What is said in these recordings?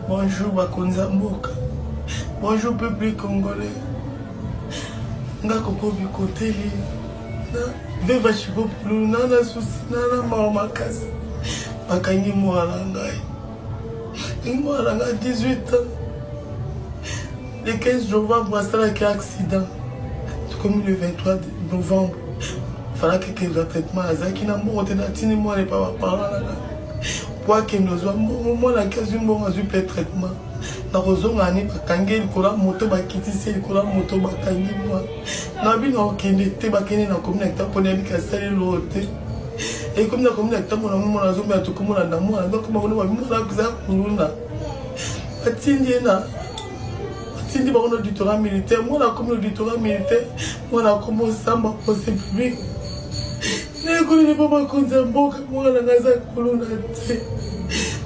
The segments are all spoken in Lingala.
Bonjour Bakonza Mboka. Bonjour peuple congolais. Nga koko bikoteli. Na veva chiko pulu na susi na mama makasi. Bakangi mwana ngai. Mwana nga 18 ans. Le 15 novembre, il y a un accident. Comme le 23 novembre. Il fallait que le traitement qui n'a pas été moi les parents pour que nous avons la case du monde a eu traitement. La raison a n'est pas kangé le courant moto ba kiti c'est le courant moto ba kangé moi. Na bi na okende te ba kene na communauté pour ne ka sali lote. Et comme na communauté mon amour na zomba to comme na moi donc ma on va za kuluna. Atindi na Tindi ba on auditorat militaire moi la comme auditorat militaire moi la comme samba procès public. Ne pas Bakonza Mboka mwana ngaza kuluna te.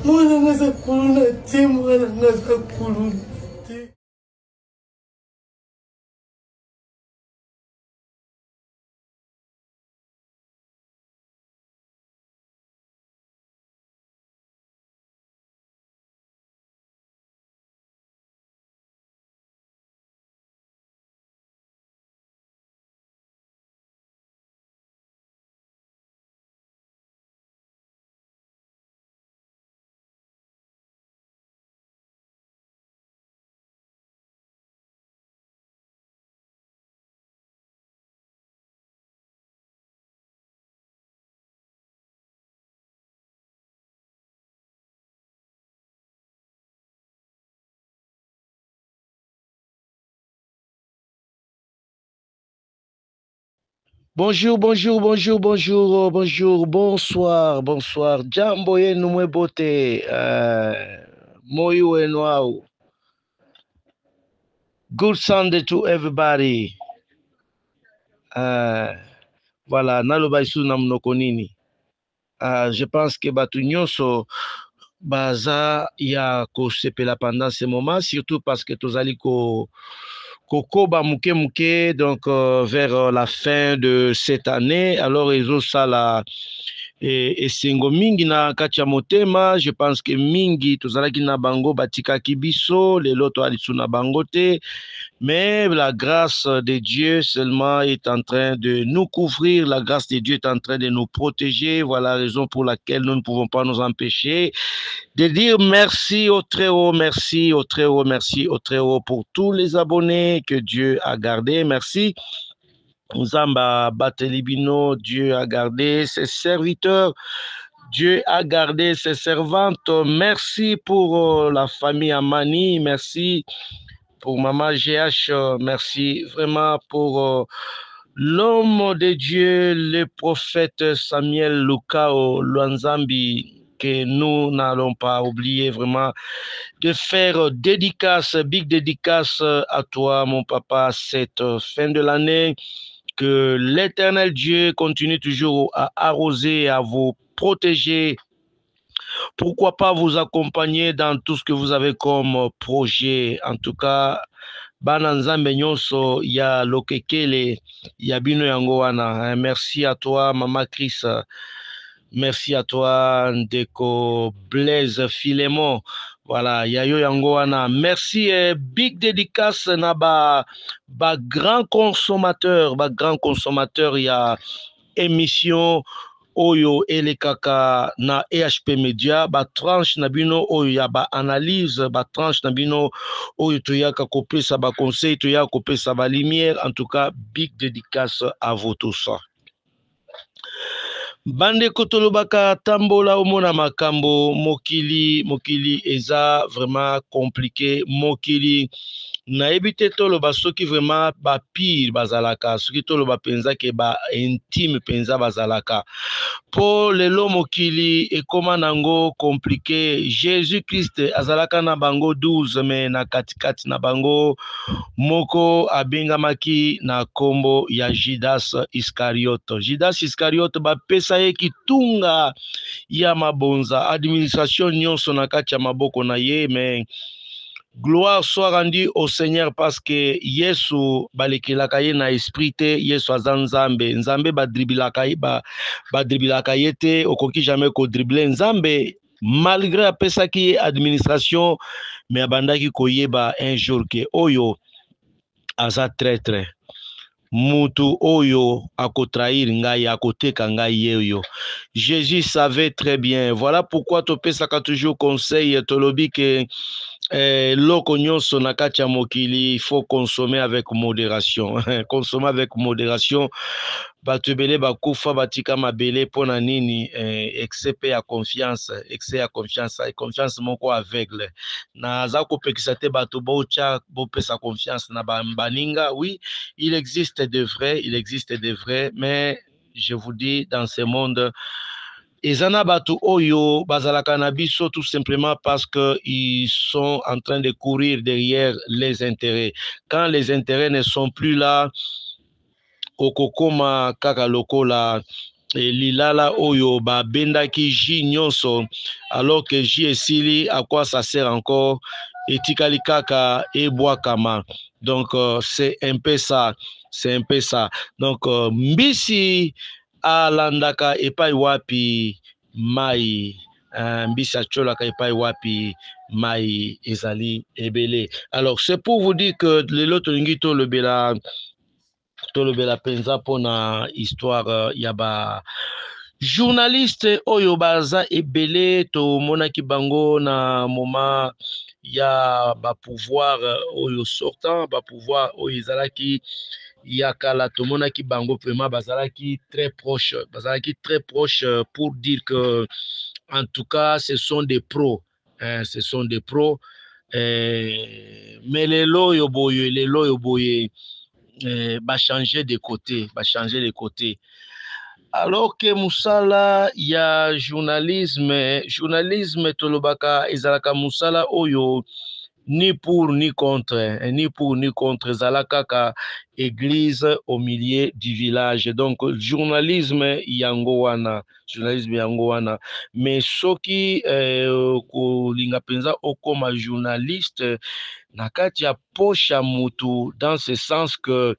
Mwana ngaza kuluna te, mwana ngaza kuluna te. Bonjour, bonjour, bonjour, bonjour, bonjour, bonsoir, bonsoir. Jambo yenu mwebote, moyo wenu au. Good Sunday to everybody. Voilà, naloba isu na mnoko nini. Je pense que batu nyonso baza ya ko sepela pendant ce moment, surtout parce que tozali ko kokoba muke muke, donc vers la fin de cette année. Alors ezo sala et sengo mingi na kati ya motema. Je pense que mingi tozalaki na bango batikaki biso lelo to alisu na bango te, mais la grâce de Dieu seulement est en train de nous couvrir, la grâce de Dieu est en train de nous protéger. Voilà la raison pour laquelle nous ne pouvons pas nous empêcher de dire merci au Très-Haut, merci au Très-Haut, merci au Très-Haut pour tous les abonnés que Dieu a gardés. Merci Nzamba Batelibino, Dieu a gardé ses serviteurs, Dieu a gardé ses servantes. Merci pour la famille Amani, merci pour Maman GH, merci vraiment pour l'homme de Dieu, le prophète Samuel Lukao Luanzambi, que nous n'allons pas oublier vraiment de faire dédicace, big dédicace à toi, mon papa, cette fin de l'année. Que l'Éternel Dieu continue toujours à arroser, à vous protéger. Pourquoi pas vous accompagner dans tout ce que vous avez comme projet. En tout cas, bana nzambe nyonso ya lokekele ya bino yango wana. Merci à toi, Maman Chris. Merci à toi, Ndeko Blaise Philemon. Voilà, yayo yango wana. Merci et big dédicace na ba grand consommateur, ya émission Oyo Elekaka na EHP Media, ba tranche na bino oyo ya ba analyse, ba tranche na bino oyo toyaka kopesa ba conseil, toyaka kopesa ba lumière. En tout cas, big dédicace à vous tous. Bande kotolobaka tambola omona makambo mokili eza vraiment compliqué. Mokili nayebi te toloba soki vraiment ba pire bazalaka, soki toloba penza ke ba intime penza bazalaka. Po lelo mokili ekoma nango compliqué. Jésus Christ azalaka na bango 12, mais na katikati na bango moko abengamaki na kombo ya Judas Iscariote. Judas Iscariote bapesa ye kitunga ya mabonza, administration nyonso na kati ya maboko na ye, mais gloire soit rendue au Seigneur parce que Yesu balekelaka ye na esprit te. Yesu aza nzambe, nzambe badribilaka ye te, okoki jamais ko dribble nzambe. malgré apesa ki administration mais abandaki koyeba un jour que oyo aza traître, mutu oyo akotrahir ngai, akoteka ngai yeyo. Jésus savait très bien. Voilà pourquoi topesaka toujours conseil tolobi que loko nyonso na kati ya mokili, il faut consommer avec modération. Consommer avec modération. Bato ebele bakufa batika mabele pona nini excès pe ya confiance, excès ya confiance, confiance moko aveugle. Naza kopekisa te bato bocha bopesa confiance na baninga. Oui, il existe de vrais, il existe de vrais, mais je vous dis dans ce monde ezana bato oyo bazalaka na biso tout simplement parce que ils sont en train de courir derrière les intérêts. Quand les intérêts ne sont plus là, okokoma kaka lokola lilala oyo babendaki ji nyonso, alors que ji esili, à quoi ça sert encore? Etikali kaka ebwakama. Donc c'est un peu ça, c'est un peu ça. Donc mbisi alandaka epai wapi mai, mbisi acholaka epai wapi mai ezali ebele. Alors c'est pour vous dire que lelo tolingi tolobela penza pona histoire ya ba journaliste oyo baza ebele, tomonaki bango na moment ya ba pouvoir oyo sortant, ba pouvoir oyo ezalaki ya kala, tomonaki bango vraiment bazalaki très proche, pour dire que en tout cas ce sont des pros, hein, ce sont des pros, mais lelo yo boye ba changer de côté, alors que musala ya journalisme tolobaka ezalaka musala oyo ni pour ni contre, ezalaka ka église au milieu du village. Donc journalisme yango wana, mais soki kolinga penza okoma journaliste na kati ya poche ya mutu, dans ce sens que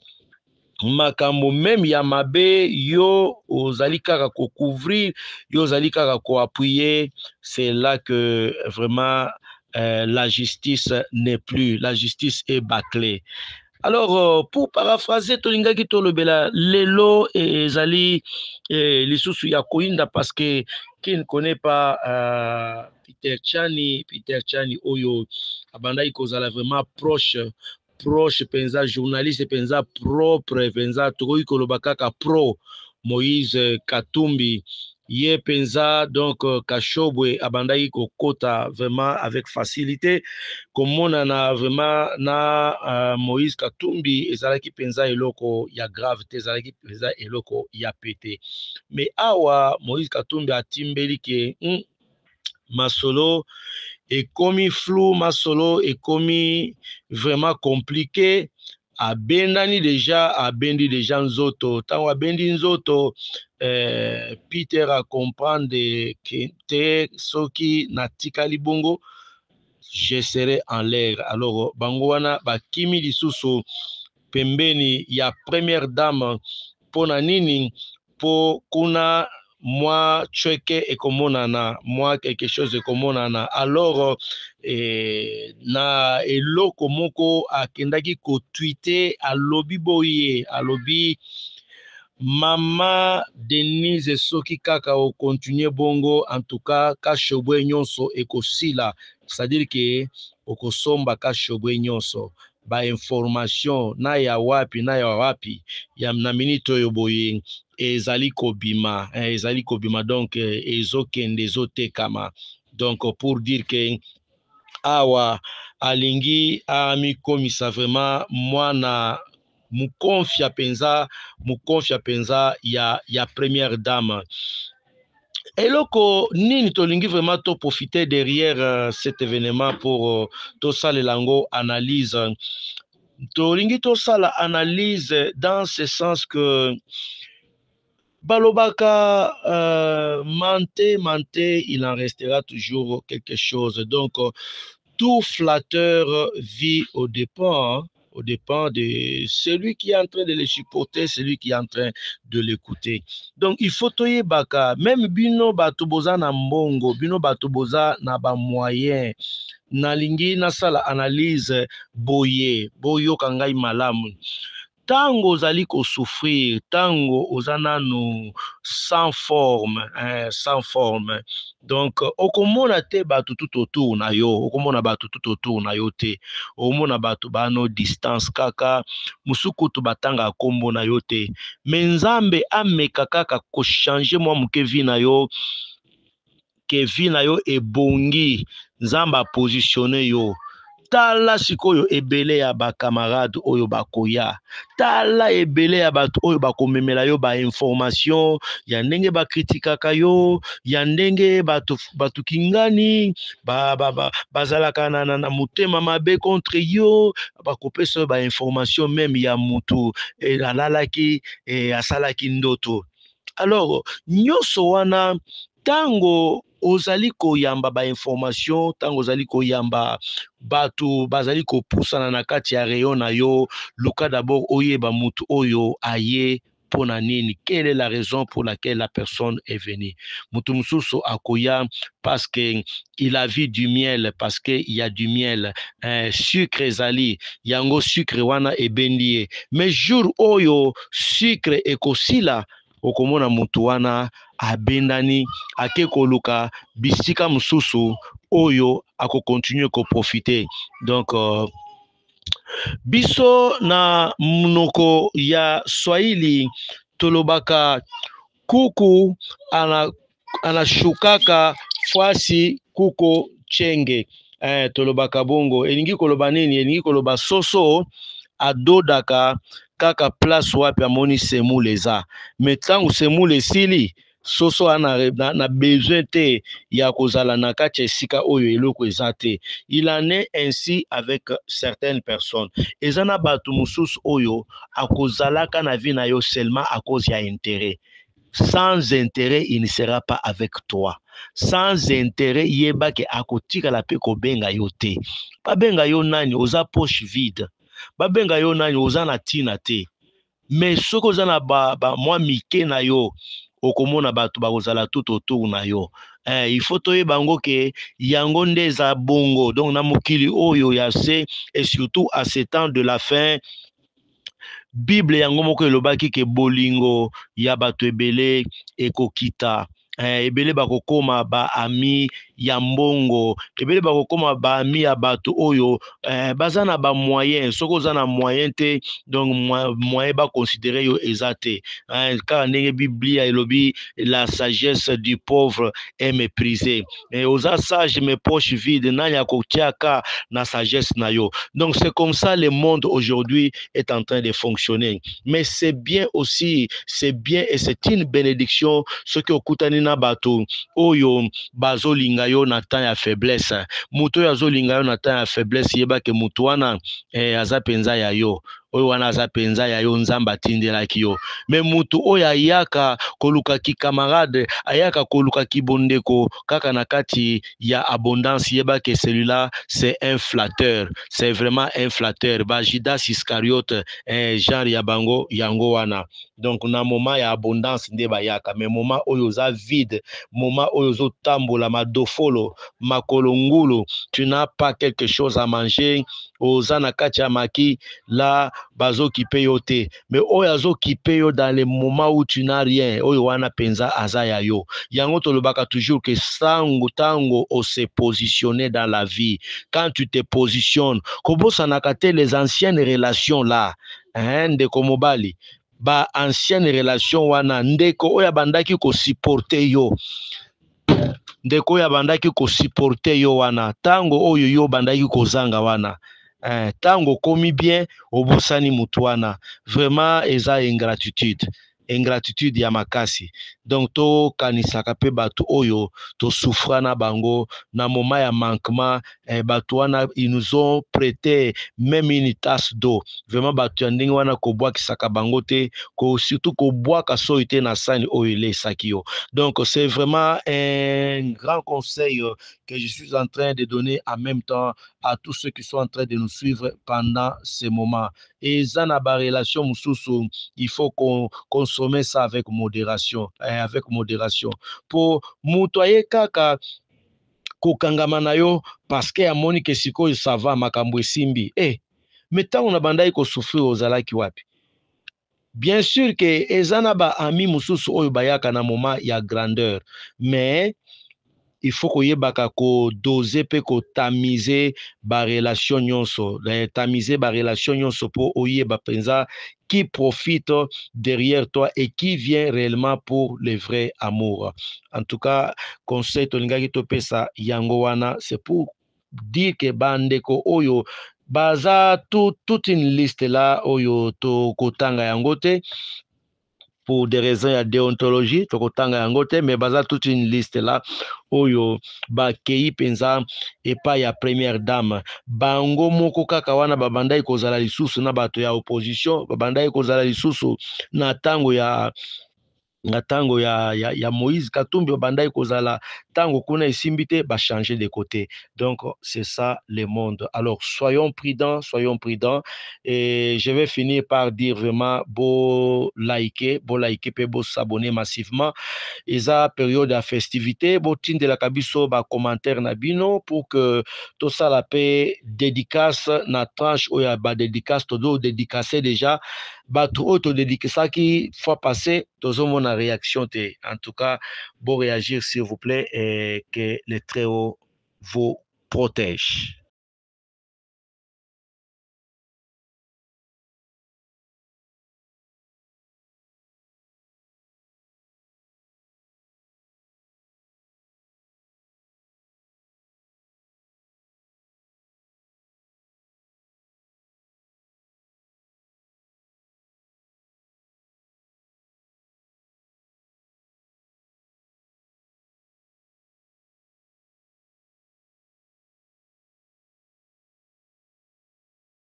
makambo même ya mabe yo ozali kaka ko couvrir, yo ozali kaka ko appuyer, c'est là que vraiment la justice n'est plus, la justice est bâclée. Alors pour paraphraser tolingaki tolobela lelo ezali lisusu ya koinda, parce que qui ne connaît pas Peter Tchani oyo abandaki kozala vraiment proche penza journaliste penza propre penza tokoki koloba kaka pro Moïse Katumbi ye penza. Donc Kashobwe abandaki kokota vraiment avec facilité, komonana vraiment na Moïse Katumbi ezalaki penza eloko ya grave te, ezalaki penza eloko ya pete. Mais awa Moïse Katumbi atimbeli ke masolo ekomi flou, masolo ekomi vraiment compliqué, abendi déjà nzoto. Tango abendi nzoto, Peter a comprendre que te soki natikali bongo je serai en l'air. Alors bango wana bakimi lisusu pembeni ya première dame pona nini, po kuna moi chweke ekomonana, moi quelque chose ekomonana. Alors na eloko moko akendaki ko tweeter alobi boye, alobi Mama Denise soki kaka o continue bongo, en tout cas Kashobwe nyonso ekosila, c'est-à-dire que okosomba Kashobwe nyonso ba information na ya wapi ya na minute oyo boye ezali kobima, donc ezokende ezotekama. Donc pour dire que awa alingi amikomisa vraiment mwana mukonfia penza ya première dame. Eloko nini tolingi vraiment to profiter derrière cet événement pour to sala lango analyse. Tolingi to sala analyse dans ce sens que balobaka menté, il en restera toujours quelque chose. Donc tout flatteur vit au dépens au dépend de celui qui est en train de le supporter, celui qui est en train de l'écouter. Donc il faut toyer baka, même bino bato boza na mbongo, bino bato boza na ba moyen, nalingi nasala analyse boyo kangai malamu. Tango ozali souffrir, tango ozananu sans forme, sans forme. Donc okomona te batu tout autour na yo, okomona batu tout autour na yo te, okomona batu bano distance kaka, musukutu batanga kombo na yo te. Mais Nzambe ameka kaka ko changer mwa muke vi na yo, ke vi na yo ebongi, Nzambe a positionné yo. Tala sikoyo ebele ya ba camarade oyo bakoya, tala ebele ya bato oyo bakomemela yo ba information ya ndenge ba kritikaka yo, ya ndenge bato kingani bazalaka na mutema mabe contre yo, bakopesa ba information même ya mutu alalaki asalaki ndoto. Alors nyonso wana tango ozali koyamba ba information, tango ozali koyamba bato bazali kopusana na kati ya rayon na yo, luka d'abord oyeba mutu oyo aye pona nini, quelle est la raison pour laquelle la personne est venue. Mutu mususu akoya parce que il a vu du miel, parce que il y a du miel, sucre ezali, yango sucre wana ebendie. Mais jour oyo sucre ekosila, okomona mutu wana abendani ake koluka bisika mususu oyo ako continue ko profiter. Donc biso na munoko ya Swahili tolobaka kuku anashukaka fasi kuko chenge. Tolobaka bongo elingi koloba nini? Elingi koloba soso adodaka kaka place wapi amoni semule eza, mais tangu semule esili soso na besoin te ya kozala na kati esika oyo eloko eza te. Il en est ainsi avec certaines personnes. Eza na bato mususu oyo akozalaka na vie na yo seulement à cause ya intérêt. Sans intérêt, il ne sera pas avec toi. Sans intérêt, yebake akotika la pe ko benga yo te. Ba benga yo nani oza poche vide. Ba benga yo nani oza na tina te. Mais soko oza na ba mwa mike na yo, okomona bato bakozala tout autour na yo. Il faut toyeba bango ke yango nde eza bongo. Donc na mokili oyo ya se, et surtout à ce temps de la fin, Bible yango moko elobaki ke bolingo ya bato ebele ekokita. Ebele bakokoma ba ami ya mbongo, ebele bakokoma ba ami ya bato oyo baza na ba moyen, soko oza na moyen te, donc moyen ba considérer yo eza te. Car ndenge Biblia elobi la sagesse du pauvre est méprisée. Oza sage mais poche vide, nani akotiaka na sagesse na yo. Donc c'est comme ça le monde aujourd'hui est en train de fonctionner. Mais c'est bien aussi, c'est bien et c'est une bénédiction ce que okutani na bato oyo bazolinga yo na temps ya faiblesse. Mutu oyo azolinga yo na temps ya faiblesse, yeba ke mutu wana aza penza ya yo. Oyo wana aza penza ya yo, Nzambe atindelaki yo. Mais mutu oyo ayaka koluka ki camarade, ayaka koluka ki bondeko kaka na kati ya abondance, yeba ke celui-là c'est un flatteur, c'est vraiment un flatteur. Ba Judas Iscariote genre ya bango yango wana. Donc na moment ya abondance nde bayaka, mais moment oyo za vide, moment oyo zo tambola madofolo makolongulu, tu n'as pas quelque chose à manger, oza na kati ya maki, là bazo kipe yo te. Mais oyo azo kipe yo dans les moments où tu n'as rien, oyo wana penza azaya yo. Yango tolobaka toujours que tango o se positionner dans la vie, quand tu te positionnes, kobosa nakate les anciennes relations là, ndeko mobali, ba ancienne relation wana ndeko oya bandaki ko supporter yo, ndeko oya bandaki ko supporter yo wana, tango oyo yo bandaki kozanga wana, tango komi bien obosani mutu wana, vraiment eza ingratitude, ingratitude ya makasi. Donc to kanisaka pe bato oyo to souffra na bango na moment ya manquement, bato wana ils nous ont prêté même une tasse d'eau. Vraiment bato ya ndenge wana ko bwakisaka bango te, ko surtout ko bwaka soyo te na sani oyo elesaki yo. Donc c'est vraiment un grand conseil que je suis en train de donner en même temps à tous ceux qui sont en train de nous suivre pendant ces moments. Et ça n'a pas relation, Moussoussou, il faut qu'on consomme ça avec modération, avec modération. Pour mutoye kaka kokangama na yo parce que amoni ke sikoyo ça va makambo esimbi. Mais ntango na bandaki kosouffrir ozalaki wapi? Bien sûr que ezana ba ami mususu oyo bayaka na moment ya grandeur, mais il faut koyebaka ko doser pe ko tamiser ba relation nyonso, tamiser ba relation nyonso po oyeba penza qui profite derrière toi et qui vient réellement pour le vrai amour. En tout cas, conseil tolingaki topesa yango wana, c'est pour dire que bandeko oyo baza toute une liste là oyo to kotanga yango te pour des raisons ya déontologie tokotanga yango te, mais baza toute une liste là oyo bakei penza epai ya première dame bango moko kaka wana babandaki kozala lisusu na bato ya opposition, babandaki kozala lisusu na tango ya Moïse Katumbi bandai kozala tango kuna esimbi te ba changer de côté. Donc c'est ça le monde. Alors soyons prudents et je vais finir par dire vraiment beau liker pe beau s'abonner massivement. Eza période ya festivité botindela kabiso ba commentaire na bino pour que tout ça la paix dédicace na tranche oya ba dédicace todo dédicacer déjà bato auto dédicacaki fois passé tozomona réaction te. En tout cas, bon réagir s'il vous plaît et que le Très-Haut vous protège.